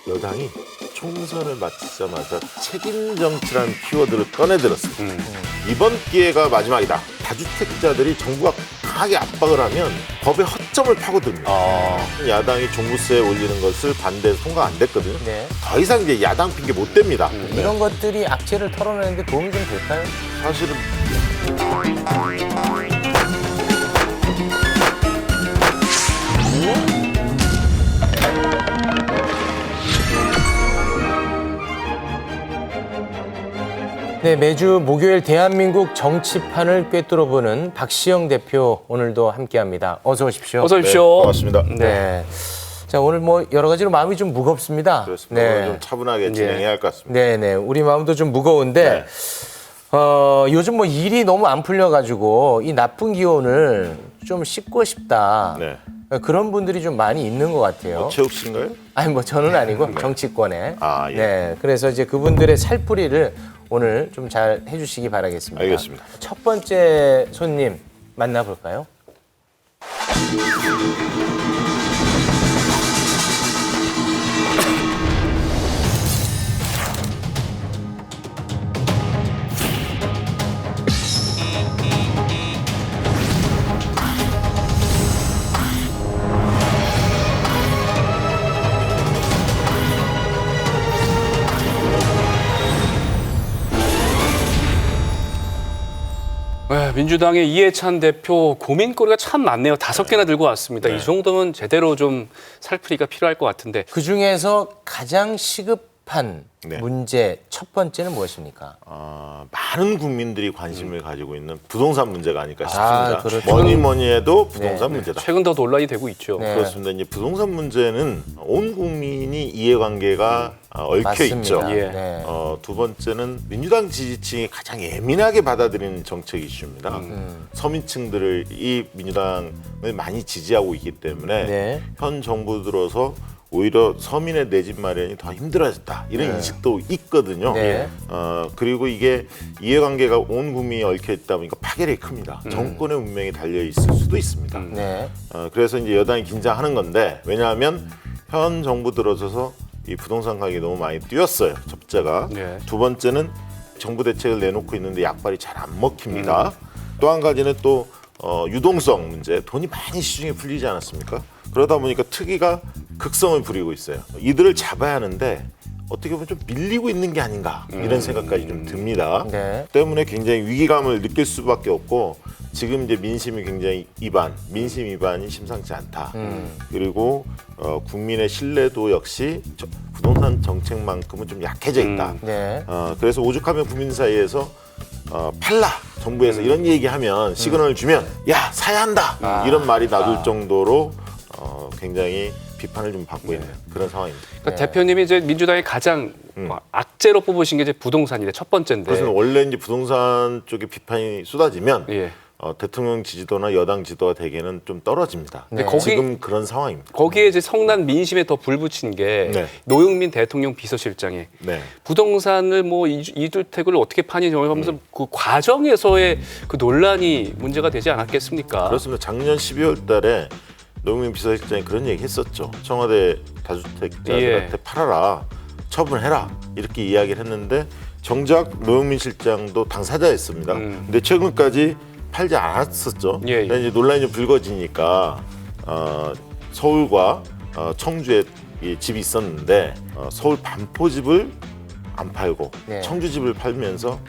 여당이 총선을 마치자마자 책임 정치라는 키워드를 꺼내들었습니다. 이번 기회가 마지막이다. 다주택자들이 정부가 강하게 압박을 하면 법의 허점을 파고듭니다. 야당이 종부세 올리는 것을 반대해서 통과 안 됐거든요. 네. 더 이상 이제 야당 핑계 못 댑니다. 이런 것들이 악재를 털어내는데 도움이 좀 될까요? 사실은 네, 매주 목요일 대한민국 정치판을 꿰뚫어보는 박시영 대표 오늘도 함께합니다. 어서 오십시오. 어서 네, 오십시오. 반갑습니다. 네. 자, 오늘 뭐 여러 가지로 마음이 좀 무겁습니다. 그렇습니다. 오늘 좀 차분하게 진행해야 할 것 같습니다. 네, 네. 우리 마음도 좀 무거운데 요즘 뭐 일이 너무 안 풀려가지고 이 나쁜 기운을 좀 씻고 싶다. 네. 그런 분들이 좀 많이 있는 것 같아요. 최욱 씨인가요? 아니 뭐 저는 아니고 정치권에. 아, 예. 네. 그래서 이제 그분들의 살풀이를 오늘 좀 잘 해주시기 바라겠습니다. 알겠습니다. 첫 번째 손님 만나볼까요? 네, 민주당의 이해찬 대표 고민거리가 참 많네요. 5개나 들고 왔습니다. 이 정도면 제대로 좀 살풀이가 필요할 것 같은데. 그 중에서 가장 시급한 네. 문제 첫 번째는 무엇입니까? 많은 국민들이 관심을 가지고 있는 부동산 문제가 아닐까 싶습니다. 그렇죠. 뭐니 해도 부동산 문제다. 최근 더 논란이 되고 있죠. 네. 그렇습니다. 이제 부동산 문제는 온 국민이 이해관계가 얽혀 맞습니다. 있죠. 예. 네. 두 번째는 민주당 지지층이 가장 예민하게 받아들이는 정책 이슈입니다. 서민층들을 이 민주당을 많이 지지하고 있기 때문에 네. 현 정부 들어서 오히려 서민의 내 집 마련이 더 힘들어졌다 이런 인식도 있거든요. 네. 그리고 이게 이해관계가 온 국민이 얽혀 있다 보니까 파괴력이 큽니다. 정권의 운명이 달려 있을 수도 있습니다. 네. 그래서 이제 여당이 긴장하는 건데 왜냐하면 현 정부 들어서서 이 부동산 가격이 너무 많이 뛰었어요. 첫째가. 네. 두 번째는 정부 대책을 내놓고 있는데 약발이 잘 안 먹힙니다. 또 한 가지는 또 유동성 문제, 돈이 많이 시중에 풀리지 않았습니까? 그러다 보니까 특위가 극성을 부리고 있어요. 이들을 잡아야 하는데 어떻게 보면 좀 밀리고 있는 게 아닌가 이런 생각까지 좀 듭니다. 네. 때문에 굉장히 위기감을 느낄 수밖에 없고 지금 이제 민심이 굉장히 민심 위반이 심상치 않다. 그리고 국민의 신뢰도 역시 부동산 정책만큼은 좀 약해져 있다. 네. 그래서 오죽하면 국민 사이에서 팔라 정부에서 이런 얘기하면 시그널을 주면 야 사야 한다 이런 말이 나돌 정도로 굉장히 비판을 좀 받고 있는 그런 상황입니다. 그러니까 대표님이 이제 민주당의 가장 악재로 뽑으신 게 이제 부동산인데 첫 번째인데. 그래서 원래 이제 부동산 쪽에 비판이 쏟아지면 예. 대통령 지지도나 여당 지지도가 대개는 좀 떨어집니다. 네. 지금 그런 상황입니다. 거기에 이제 성난 민심에 더 불 붙인 게 네. 노영민 대통령 비서실장이 네. 부동산을 뭐 이주택을 어떻게 파니 하면서 그 과정에서의 그 논란이 문제가 되지 않았겠습니까? 그렇습니다. 작년 12월 달에 노영민 비서실장이 그런 얘기 했었죠. 청와대 다주택자들한테 팔아라, 처분해라 이렇게 이야기를 했는데 정작 노영민 실장도 당사자였습니다. 근데 최근까지 팔지 않았었죠. 예, 예. 근데 이제 논란이 좀 불거지니까 서울과 청주에 이 집이 있었는데 서울 반포집을 안 팔고 네. 청주집을 팔면서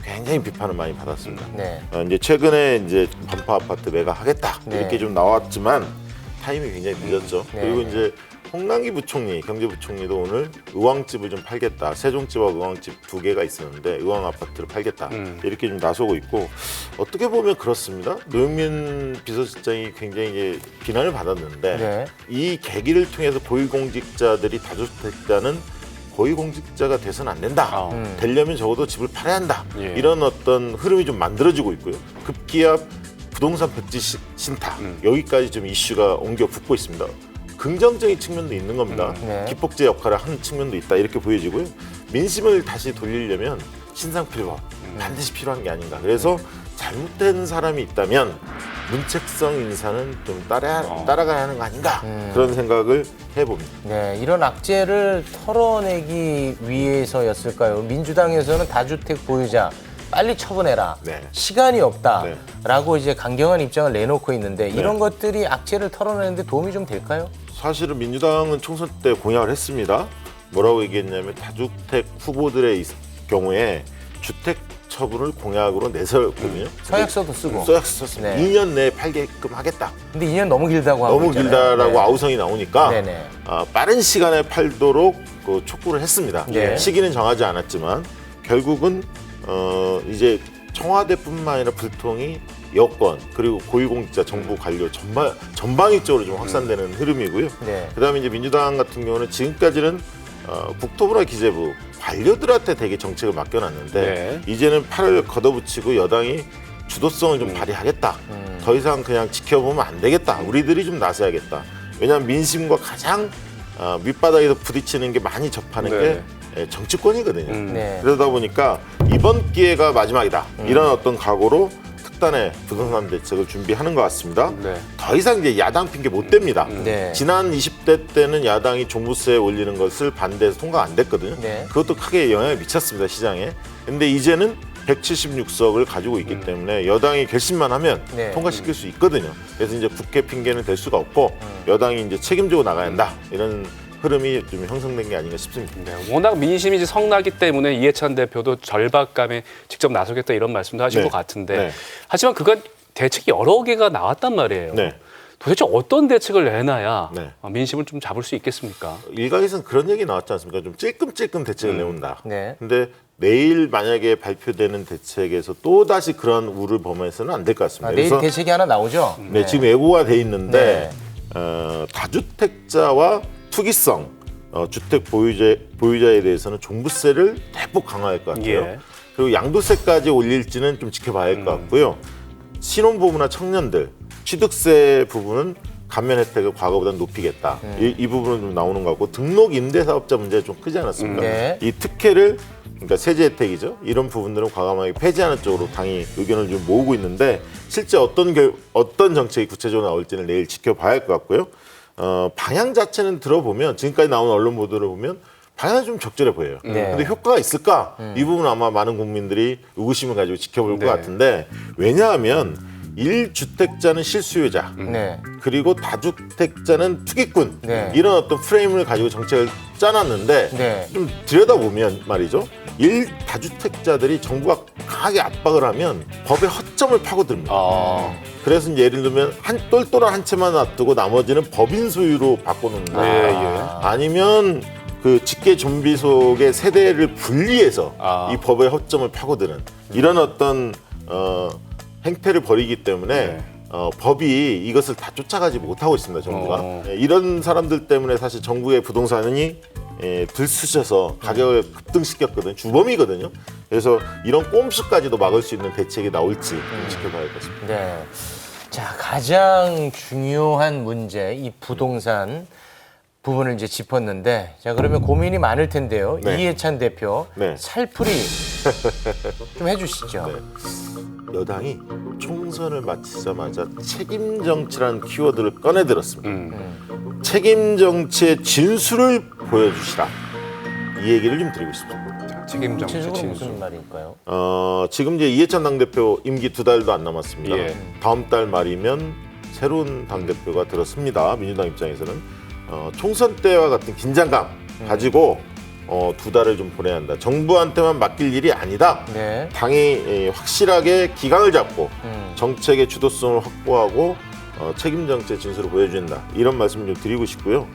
굉장히 비판을 많이 받았습니다. 네. 이제 최근에 이제 반포 아파트 매각하겠다 네. 이렇게 좀 나왔지만 타이밍이 굉장히 늦었죠. 네. 그리고 이제 홍남기 부총리, 경제부총리도 오늘 의왕집을 좀 팔겠다. 세종집하고 의왕집 두 개가 있었는데 의왕 아파트를 팔겠다. 이렇게 좀 나서고 있고 어떻게 보면 그렇습니다. 노영민 비서실장이 굉장히 이제 비난을 받았는데 네. 이 계기를 통해서 고위공직자들이 다주택자는 고위공직자가 돼서는 안 된다. 되려면 적어도 집을 팔아야 한다. 예. 이런 어떤 흐름이 좀 만들어지고 있고요. 급기야 부동산 백지 신탁 여기까지 좀 이슈가 옮겨 붙고 있습니다. 긍정적인 측면도 있는 겁니다. 네. 기폭제 역할을 하는 측면도 있다 이렇게 보여지고요. 민심을 다시 돌리려면 신상필법 반드시 필요한 게 아닌가. 그래서 잘못된 사람이 있다면 문책성 인사는 좀 따라가야 하는 거 아닌가 그런 생각을 해봅니다. 네, 이런 악재를 털어내기 위해서였을까요? 민주당에서는 다주택 보유자 빨리 처분해라. 네. 시간이 없다라고 네. 이제 강경한 입장을 내놓고 있는데 이런 것들이 악재를 털어내는데 도움이 좀 될까요? 사실은 민주당은 총선 때 공약을 했습니다. 뭐라고 얘기했냐면 다주택 후보들의 경우에 주택 처분을 공약으로 내세웠거든요. 서약서도 쓰고. 서약서 썼습니다. 네. 2년 내에 팔게끔 하겠다. 근데 2년 너무 길다고 하고 너무 있잖아요. 길다라고 네. 아우성이 나오니까 네네. 빠른 시간에 팔도록 촉구를 했습니다. 네. 시기는 시기는 정하지 않았지만 결국은 이제 청와대뿐만 아니라 불통이 여권 그리고 고위공직자 정부 관료 전방위적으로 좀 확산되는 흐름이고요. 네. 그다음에 이제 민주당 같은 경우는 지금까지는 국토부나 기재부 관료들한테 되게 정책을 맡겨놨는데 이제는 팔을 걷어붙이고 여당이 주도성을 좀 발휘하겠다. 더 이상 그냥 지켜보면 안 되겠다. 우리들이 좀 나서야겠다. 왜냐하면 민심과 가장 밑바닥에서 부딪히는 게 많이 접하는 게 정치권이거든요. 네. 그러다 보니까 이번 기회가 마지막이다. 이런 어떤 각오로 특단의 부동산 대책을 준비하는 것 같습니다. 네. 더 이상 이제 야당 핑계 못 댑니다. 네. 지난 20대 때는 야당이 종부세 올리는 것을 반대해서 통과 안 됐거든요. 네. 그것도 크게 영향을 미쳤습니다, 시장에. 근데 이제는 176석을 가지고 있기 때문에 여당이 결심만 하면 네. 통과시킬 수 있거든요. 그래서 이제 국회 핑계는 될 수가 없고 여당이 이제 책임지고 나가야 한다. 이런 흐름이 좀 형성된 게 아닌가 싶습니다. 네, 워낙 민심이 이제 성나기 때문에 이해찬 대표도 절박감에 직접 나서겠다 이런 말씀도 하신 네. 것 같은데 네. 하지만 그건 대책이 여러 개가 나왔단 말이에요. 네. 도대체 어떤 대책을 내놔야 네. 민심을 좀 잡을 수 있겠습니까? 일각에서는 그런 얘기 나왔지 않습니까? 좀 찔끔찔끔 대책을 내온다. 네. 근데 내일 만약에 발표되는 대책에서 또 다시 그런 우를 범해서는 안 될 것 같습니다. 내일 대책이 하나 나오죠? 네, 지금 예고가 돼 있는데 다주택자와 투기성 주택 보유자에 대해서는 종부세를 대폭 강화할 것 같아요. 예. 그리고 양도세까지 올릴지는 좀 지켜봐야 할 것 같고요. 신혼부부나 청년들 취득세 부분은 감면 혜택을 과거보다 높이겠다. 이 부분은 좀 나오는 것 같고 등록 임대사업자 문제가 좀 크지 않았습니까? 네. 이 특혜를 그러니까 세제 혜택이죠. 이런 부분들은 과감하게 폐지하는 쪽으로 당이 의견을 좀 모으고 있는데 실제 어떤 정책이 구체적으로 나올지는 내일 지켜봐야 할 것 같고요. 방향 자체는 들어보면 지금까지 나온 언론 보도를 보면 방향은 좀 적절해 보여요. 네. 근데 효과가 있을까? 이 부분은 아마 많은 국민들이 의구심을 가지고 지켜볼 네. 것 같은데 왜냐하면 1주택자는 실수요자 네. 그리고 다주택자는 투기꾼 네. 이런 어떤 프레임을 가지고 정책을 짜놨는데 네. 좀 들여다보면 말이죠. 1다주택자들이 정부가 강하게 압박을 하면 법의 허점을 파고듭니다. 그래서 이제 예를 들면 똘똘한 한 채만 놔두고 나머지는 법인 소유로 바꿔놓는 거예요. 아니면 그 직계 좀비 속의 세대를 분리해서 이 법의 허점을 파고드는 이런 어떤 행태를 벌이기 때문에 법이 이것을 다 쫓아가지 못하고 있습니다. 정부가. 이런 사람들 때문에 사실 정부의 부동산이 들쑤셔서 가격을 급등시켰거든요. 주범이거든요. 그래서 이런 꼼수까지도 막을 수 있는 대책이 나올지 지켜봐야 할 것 같습니다. 네. 자, 가장 중요한 문제, 이 부동산 부분을 이제 짚었는데, 자, 그러면 고민이 많을 텐데요. 네. 이해찬 대표, 네. 살풀이 좀 해주시죠. 네. 여당이 총선을 마치자마자 책임 정치라는 키워드를 꺼내들었습니다. 책임 정치의 진수를 보여주시라. 이 얘기를 좀 드리고 싶습니다. 책임 정치 구체적으로 진수. 무슨 말일까요? 지금 이제 이해찬 당대표 임기 2달도 안 남았습니다. 예. 다음 달 말이면 새로운 당대표가 들었습니다. 민주당 입장에서는 총선 때와 같은 긴장감 가지고 2달을 좀 보내야 한다. 정부한테만 맡길 일이 아니다. 네. 당이 확실하게 기강을 잡고 정책의 주도성을 확보하고 책임 정치의 진수를 보여준다. 이런 말씀 좀 드리고 싶고요.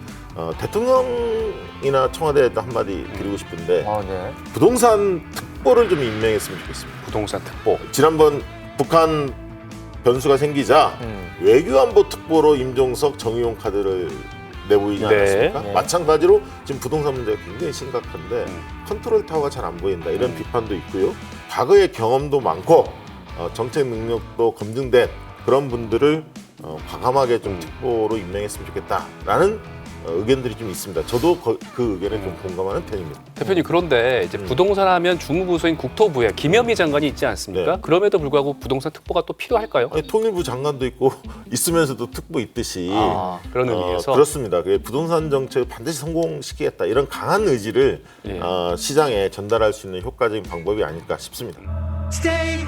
대통령이나 청와대에도 한마디 드리고 싶은데 네. 부동산 특보를 좀 임명했으면 좋겠습니다. 부동산 특보. 지난번 북한 변수가 생기자 외교안보 특보로 임종석 정의용 카드를 내보이지 네. 않았습니까? 네. 마찬가지로 지금 부동산 문제가 굉장히 심각한데 컨트롤 타워가 잘 안 보인다 이런 비판도 있고요. 과거의 경험도 많고 정책 능력도 검증된 그런 분들을 과감하게 좀 특보로 임명했으면 좋겠다라는 의견들이 좀 있습니다. 저도 그 의견에 좀 공감하는 편입니다. 대표님 그런데 이제 부동산 하면 주무부서인 국토부에 김현미 장관이 있지 않습니까? 네. 그럼에도 불구하고 부동산 특보가 또 필요할까요? 아니, 통일부 장관도 있고 있으면서도 특보 있듯이 그런 의미에서 그렇습니다. 부동산 정책을 반드시 성공시키겠다 이런 강한 의지를 예. 시장에 전달할 수 있는 효과적인 방법이 아닐까 싶습니다. Stay